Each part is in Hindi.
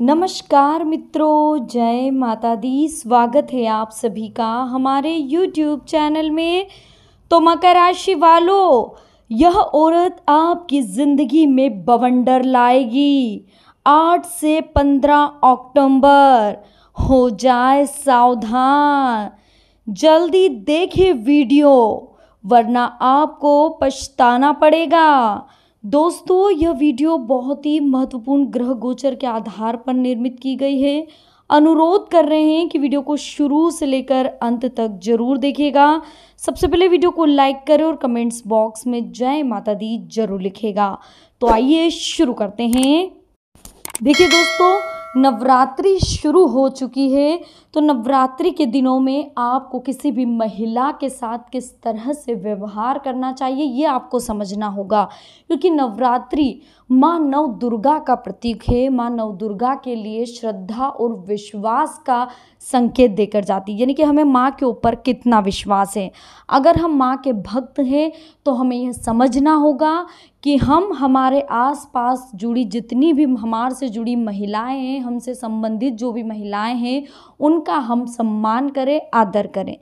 नमस्कार मित्रों, जय माता दी। स्वागत है आप सभी का हमारे YouTube चैनल में। तो मकर राशि वालों, यह औरत आपकी ज़िंदगी में बवंडर लाएगी। 8 से 15 अक्टूबर हो जाए सावधान। जल्दी देखें वीडियो, वरना आपको पछताना पड़ेगा। दोस्तों, यह वीडियो बहुत ही महत्वपूर्ण ग्रह गोचर के आधार पर निर्मित की गई है। अनुरोध कर रहे हैं कि वीडियो को शुरू से लेकर अंत तक जरूर देखिएगा। सबसे पहले वीडियो को लाइक करें और कमेंट्स बॉक्स में जय माता दी जरूर लिखेगा। तो आइए शुरू करते हैं। देखिए दोस्तों, नवरात्रि शुरू हो चुकी है, तो नवरात्रि के दिनों में आपको किसी भी महिला के साथ किस तरह से व्यवहार करना चाहिए ये आपको समझना होगा, क्योंकि नवरात्रि माँ नव दुर्गा का प्रतीक है। माँ नव दुर्गा के लिए श्रद्धा और विश्वास का संकेत देकर जाती है, यानी कि हमें माँ के ऊपर कितना विश्वास है। अगर हम माँ के भक्त हैं तो हमें यह समझना होगा कि हम हमारे आसपास जुड़ी जितनी भी हमारे से जुड़ी महिलाएं हैं, हमसे संबंधित जो भी महिलाएं हैं, उनका हम सम्मान करें, आदर करें।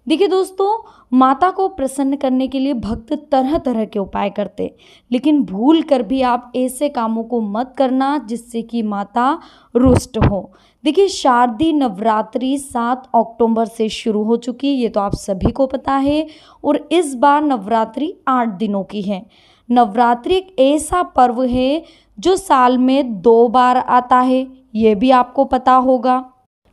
देखिए दोस्तों, माता को प्रसन्न करने के लिए भक्त तरह तरह के उपाय करते, लेकिन भूल कर भी आप ऐसे कामों को मत करना जिससे कि माता रुष्ट हो। देखिए, शारदीय नवरात्रि 7 अक्टूबर से शुरू हो चुकी है, ये तो आप सभी को पता है। और इस बार नवरात्रि 8 दिनों की है। नवरात्रि एक ऐसा पर्व है जो साल में 2 बार आता है, ये भी आपको पता होगा।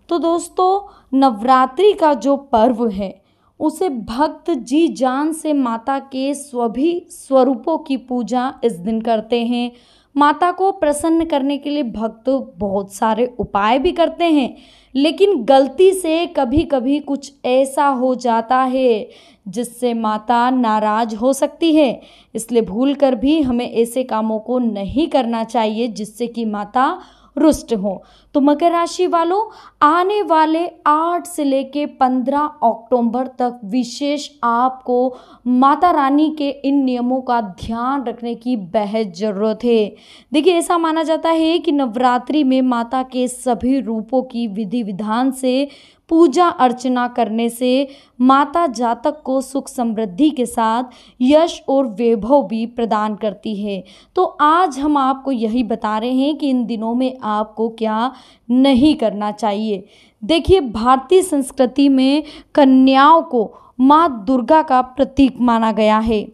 तो दोस्तों, नवरात्रि का जो पर्व है उसे भक्त जी जान से माता के सभी स्वरूपों की पूजा इस दिन करते हैं। माता को प्रसन्न करने के लिए भक्त बहुत सारे उपाय भी करते हैं, लेकिन गलती से कभी कभी कुछ ऐसा हो जाता है जिससे माता नाराज हो सकती है। इसलिए भूल कर भी हमें ऐसे कामों को नहीं करना चाहिए जिससे कि माता रुष्ट हो। तो मकर राशि वालों, आने वाले 8 से लेके 15 अक्टूबर तक विशेष आपको माता रानी के इन नियमों का ध्यान रखने की बेहद ज़रूरत है। देखिए, ऐसा माना जाता है कि नवरात्रि में माता के सभी रूपों की विधि विधान से पूजा अर्चना करने से माता जातक को सुख समृद्धि के साथ यश और वैभव भी प्रदान करती है। तो आज हम आपको यही बता रहे हैं कि इन दिनों में आपको क्या नहीं करना चाहिए। देखिए, भारतीय संस्कृति में कन्याओं को माँ दुर्गा का प्रतीक माना गया है।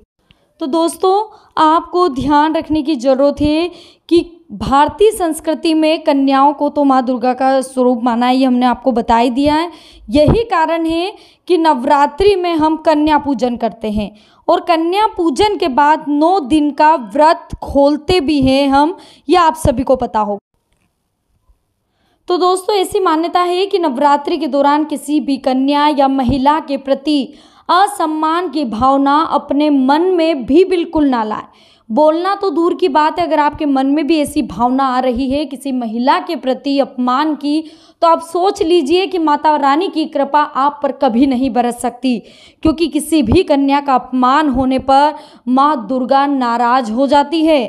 तो दोस्तों, आपको ध्यान रखने की ज़रूरत है कि भारतीय संस्कृति में कन्याओं को तो माँ दुर्गा का स्वरूप माना है, ये हमने आपको बता ही दिया है। यही कारण है कि नवरात्रि में हम कन्या पूजन करते हैं, और कन्या पूजन के बाद 9 दिन का व्रत खोलते भी हैं हम, ये आप सभी को पता होगा। तो दोस्तों, ऐसी मान्यता है कि नवरात्रि के दौरान किसी भी कन्या या महिला के प्रति असम्मान की भावना अपने मन में भी बिल्कुल ना लाए। बोलना तो दूर की बात है, अगर आपके मन में भी ऐसी भावना आ रही है किसी महिला के प्रति अपमान की, तो आप सोच लीजिए कि माता रानी की कृपा आप पर कभी नहीं बरस सकती, क्योंकि किसी भी कन्या का अपमान होने पर माँ दुर्गा नाराज हो जाती है।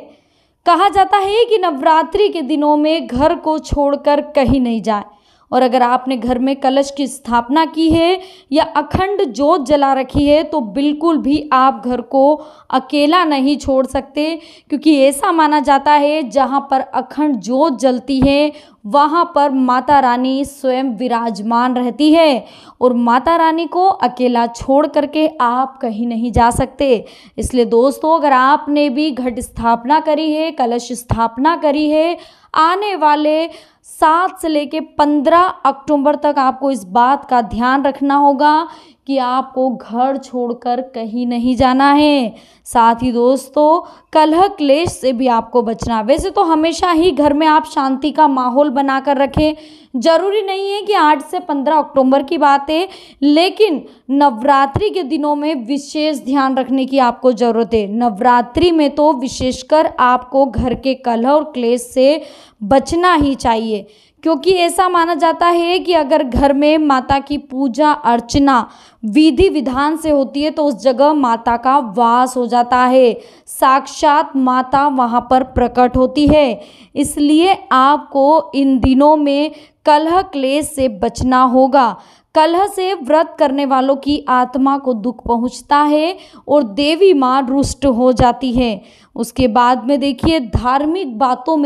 कहा जाता है कि नवरात्रि के दिनों में घर को छोड़कर कहीं नहीं जाए, और अगर आपने घर में कलश की स्थापना की है या अखंड जोत जला रखी है तो बिल्कुल भी आप घर को अकेला नहीं छोड़ सकते, क्योंकि ऐसा माना जाता है जहाँ पर अखंड जोत जलती है वहाँ पर माता रानी स्वयं विराजमान रहती है, और माता रानी को अकेला छोड़ करके आप कहीं नहीं जा सकते। इसलिए दोस्तों, अगर आपने भी घट स्थापना करी है, कलश स्थापना करी है, आने वाले 7 से लेके 15 अक्टूबर तक आपको इस बात का ध्यान रखना होगा कि आपको घर छोड़कर कहीं नहीं जाना है। साथ ही दोस्तों, कलह क्लेश से भी आपको बचना। वैसे तो हमेशा ही घर में आप शांति का माहौल बनाकर रखें, जरूरी नहीं है कि 8 से 15 अक्टूबर की बात है, लेकिन नवरात्रि के दिनों में विशेष ध्यान रखने की आपको ज़रूरत है। नवरात्रि में तो विशेषकर आपको घर के कलह और क्लेश से बचना ही चाहिए, क्योंकि ऐसा माना जाता है कि अगर घर में माता की पूजा अर्चना विधि विधान से होती है तो उस जगह माता का वास हो जाता है, साक्षात माता वहाँ पर प्रकट होती है। इसलिए आपको इन दिनों में कलह क्लेश से बचना होगा। कलह से व्रत करने वालों की आत्मा को दुख पहुंचता है और देवी माँ रुष्ट हो जाती है। उसके बाद में देखिए, धार्मिक बातों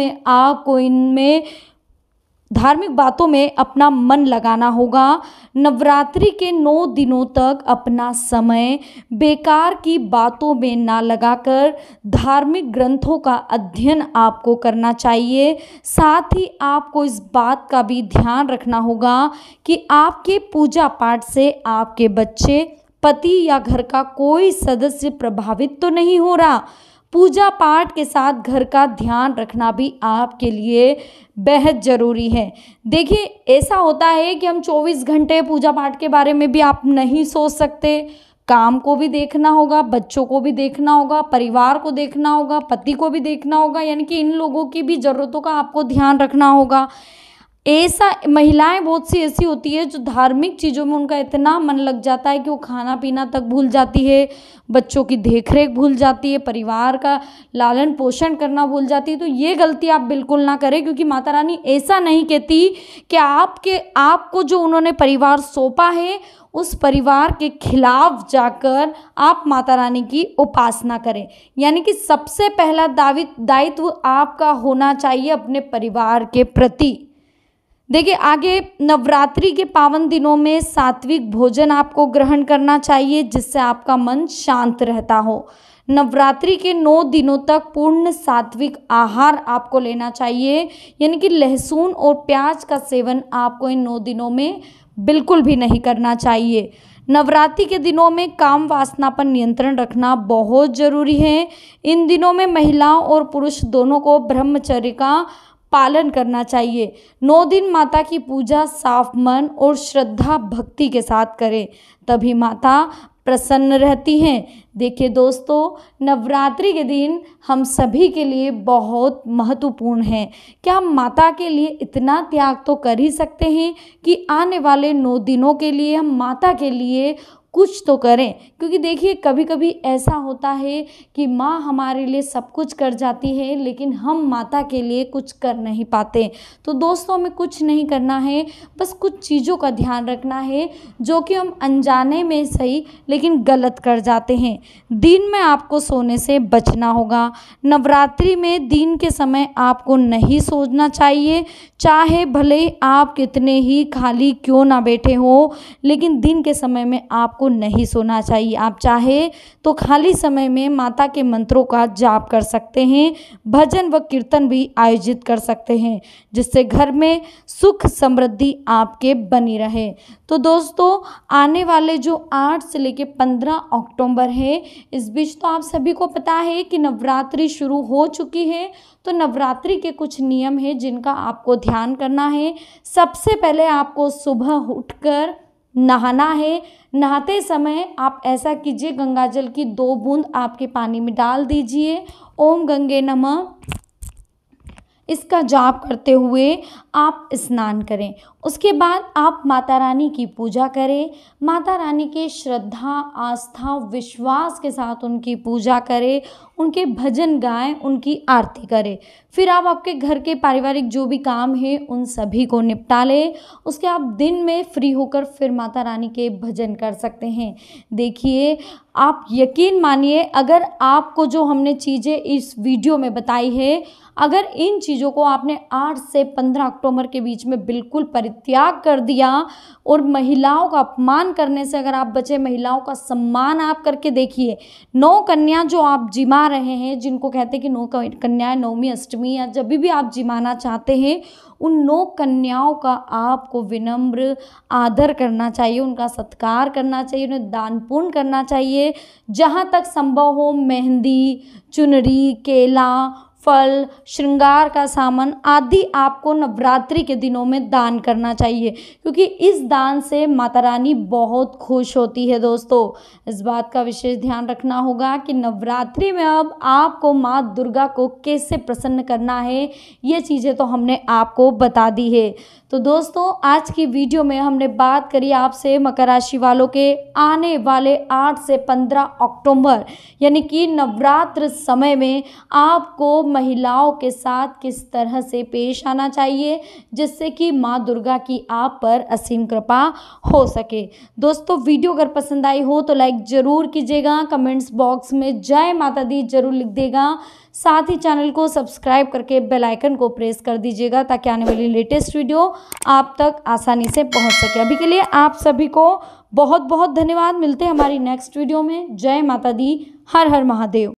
में अपना मन लगाना होगा। नवरात्रि के 9 दिनों तक अपना समय बेकार की बातों में ना लगाकर धार्मिक ग्रंथों का अध्ययन आपको करना चाहिए। साथ ही आपको इस बात का भी ध्यान रखना होगा कि आपके पूजा पाठ से आपके बच्चे, पति या घर का कोई सदस्य प्रभावित तो नहीं हो रहा। पूजा पाठ के साथ घर का ध्यान रखना भी आपके लिए बेहद ज़रूरी है। देखिए, ऐसा होता है कि हम 24 घंटे पूजा पाठ के बारे में भी आप नहीं सोच सकते। काम को भी देखना होगा, बच्चों को भी देखना होगा, परिवार को देखना होगा, पति को भी देखना होगा, यानी कि इन लोगों की भी ज़रूरतों का आपको ध्यान रखना होगा। ऐसा महिलाएं बहुत सी ऐसी होती है जो धार्मिक चीज़ों में उनका इतना मन लग जाता है कि वो खाना पीना तक भूल जाती है, बच्चों की देखरेख भूल जाती है, परिवार का लालन पोषण करना भूल जाती है। तो ये गलती आप बिल्कुल ना करें, क्योंकि माता रानी ऐसा नहीं कहती कि आपको जो उन्होंने परिवार सौंपा है उस परिवार के खिलाफ जाकर आप माता रानी की उपासना करें। यानी कि सबसे पहला दायित्व आपका होना चाहिए अपने परिवार के प्रति। देखिए, आगे नवरात्रि के पावन दिनों में सात्विक भोजन आपको ग्रहण करना चाहिए, जिससे आपका मन शांत रहता हो। नवरात्रि के 9 दिनों तक पूर्ण सात्विक आहार आपको लेना चाहिए, यानी कि लहसुन और प्याज का सेवन आपको इन 9 दिनों में बिल्कुल भी नहीं करना चाहिए। नवरात्रि के दिनों में काम वासना पर नियंत्रण रखना बहुत ज़रूरी है। इन दिनों में महिलाओं और पुरुष दोनों को ब्रह्मचर्य का पालन करना चाहिए। 9 दिन माता की पूजा साफ मन और श्रद्धा भक्ति के साथ करें, तभी माता प्रसन्न रहती हैं। देखिए दोस्तों, नवरात्रि के दिन हम सभी के लिए बहुत महत्वपूर्ण हैं। क्या हम माता के लिए इतना त्याग तो कर ही सकते हैं कि आने वाले 9 दिनों के लिए हम माता के लिए कुछ तो करें। क्योंकि देखिए, कभी कभी ऐसा होता है कि माँ हमारे लिए सब कुछ कर जाती है, लेकिन हम माता के लिए कुछ कर नहीं पाते। तो दोस्तों, हमें कुछ नहीं करना है, बस कुछ चीज़ों का ध्यान रखना है जो कि हम अनजाने में सही लेकिन गलत कर जाते हैं। दिन में आपको सोने से बचना होगा। नवरात्रि में दिन के समय आपको नहीं सोना चाहिए, चाहे भले आप कितने ही खाली क्यों ना बैठे हो, लेकिन दिन के समय में आपको नहीं सोना चाहिए। आप चाहे तो खाली समय में माता के मंत्रों का जाप कर सकते हैं, भजन व कीर्तन भी आयोजित कर सकते हैं, जिससे घर में सुख समृद्धि आपके बनी रहे। तो दोस्तों, आने वाले जो 8 से लेकर 15 अक्टूबर है, इस बीच तो आप सभी को पता है कि नवरात्रि शुरू हो चुकी है। तो नवरात्रि के कुछ नियम हैं जिनका आपको ध्यान करना है। सबसे पहले आपको सुबह उठकर नहाना है। नहाते समय आप ऐसा कीजिए, गंगाजल की 2 बूंद आपके पानी में डाल दीजिए। ओम गंगे नमः इसका जाप करते हुए आप स्नान करें। उसके बाद आप माता रानी की पूजा करें। माता रानी के श्रद्धा, आस्था, विश्वास के साथ उनकी पूजा करें, उनके भजन गाएं, उनकी आरती करें। फिर आप आपके घर के पारिवारिक जो भी काम है उन सभी को निपटा लें। उसके आप दिन में फ्री होकर फिर माता रानी के भजन कर सकते हैं। देखिए, आप यकीन मानिए, अगर आपको जो हमने चीज़ें इस वीडियो में बताई है, अगर इन चीज़ों को आपने 8 से 15 अक्टूबर के बीच में बिल्कुल परित्याग कर दिया और महिलाओं का अपमान करने से अगर आप बचे, महिलाओं का सम्मान आप करके देखिए। 9 कन्या जो आप जिमा रहे हैं, जिनको कहते हैं कि 9 कन्याएं नवमी अष्टमी या जब भी आप जिमाना चाहते हैं, उन 9 कन्याओं का आपको विनम्र आदर करना चाहिए, उनका सत्कार करना चाहिए, उन्हें दान पुण्य करना चाहिए। जहाँ तक संभव हो मेहंदी, चुनरी, केला, फल, श्रृंगार का सामान आदि आपको नवरात्रि के दिनों में दान करना चाहिए, क्योंकि इस दान से माता रानी बहुत खुश होती है। दोस्तों, इस बात का विशेष ध्यान रखना होगा कि नवरात्रि में अब आपको माँ दुर्गा को कैसे प्रसन्न करना है, ये चीज़ें तो हमने आपको बता दी है। तो दोस्तों, आज की वीडियो में हमने बात करी आपसे मकर राशि वालों के आने वाले 8 से 15 अक्टूबर यानी कि नवरात्र समय में आपको महिलाओं के साथ किस तरह से पेश आना चाहिए, जिससे कि माँ दुर्गा की आप पर असीम कृपा हो सके। दोस्तों, वीडियो अगर पसंद आई हो तो लाइक ज़रूर कीजिएगा, कमेंट्स बॉक्स में जय माता दी जरूर लिख देगा, साथ ही चैनल को सब्सक्राइब करके बेल आइकन को प्रेस कर दीजिएगा ताकि आने वाली लेटेस्ट वीडियो आप तक आसानी से पहुंच सके। अभी के लिए आप सभी को बहुत बहुत धन्यवाद। मिलते हैं हमारी नेक्स्ट वीडियो में। जय माता दी, हर हर महादेव।